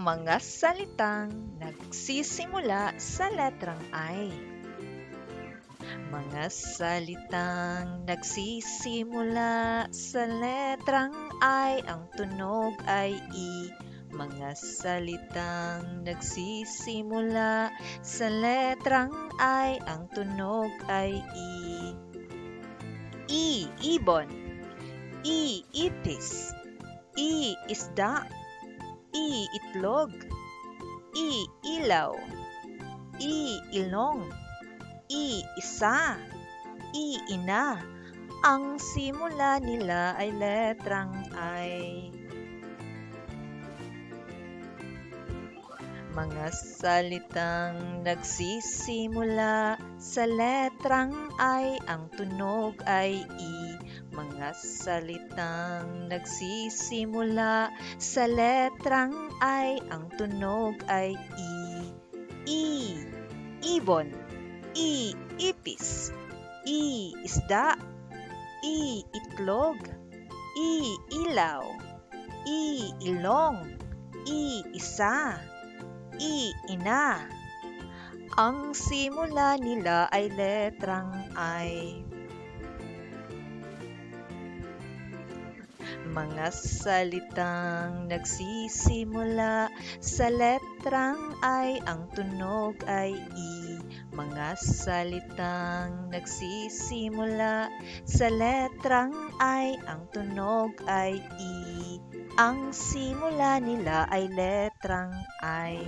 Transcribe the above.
Mga salitang nagsisimula sa letrang I. Mga salitang nagsisimula sa letrang I, ang tunog ay I. Mga salitang nagsisimula sa letrang I, ang tunog ay I. I, ibon. I, ipis. I, isda. I, itlog. I, ilaw. I, ilong. I, isa. I, ina. Ang simula nila ay letrang I. Mga salitang nagsisimula sa letrang I, ang tunog ay I. Mga salitang nagsisimula sa letrang I, ang tunog ay I. I, ibon. I, ipis. I, isda. I, itlog. I, ilaw. I, ilong. I, isa. I, ina. Ang simula nila ay letrang I. Mga salitang nagsisimula sa letrang I, ang tunog ay I. Mga salitang nagsisimula sa letrang I, ang tunog ay I. Ang simula nila ay letrang I.